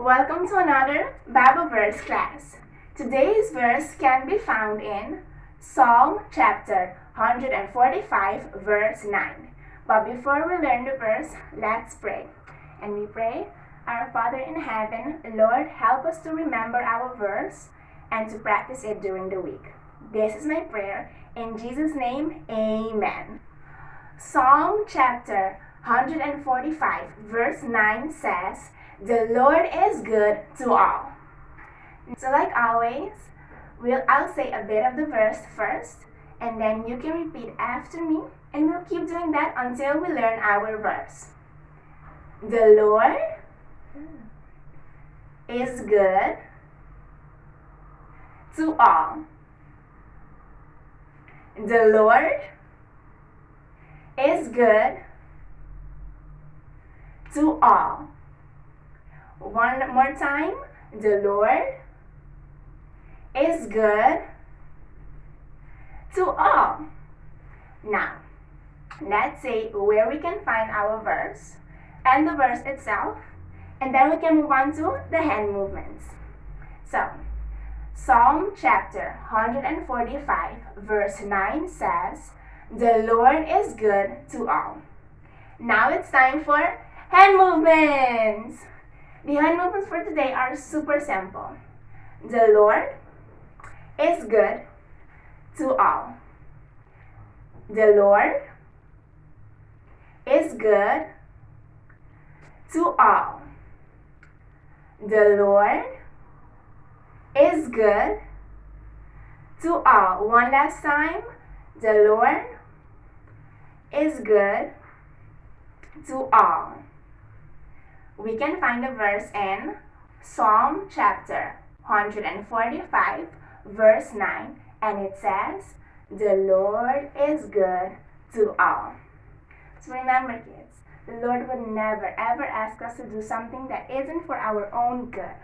Welcome to another Bible verse class. Today's verse can be found in Psalm chapter 145 verse 9. But before we learn the verse, let's pray. And we pray, Our Father in heaven, Lord, help us to remember our verse and to practice it during the week. This is my prayer. In Jesus' name, amen. Psalm chapter 145 verse 9 says, "The Lord is good to all." So like always, I'll say a bit of the verse first, and then you can repeat after me, and we'll keep doing that until we learn our verse. The Lord is good to all. The Lord is good to all. One more time. The Lord is good to all. Now, let's say where we can find our verse and the verse itself, and then we can move on to the hand movements. So, Psalm chapter 145 verse 9 says, "The Lord is good to all." Now it's time for hand movements. The hand movements for today are super simple. The Lord is good to all. The Lord is good to all. The Lord is good to all. One last time. The Lord is good to all. We can find the verse in Psalm chapter 145 verse 9, and it says, "The Lord is good to all." So remember, kids, the Lord would never ever ask us to do something that isn't for our own good.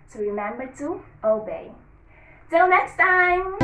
So remember to obey. Till next time!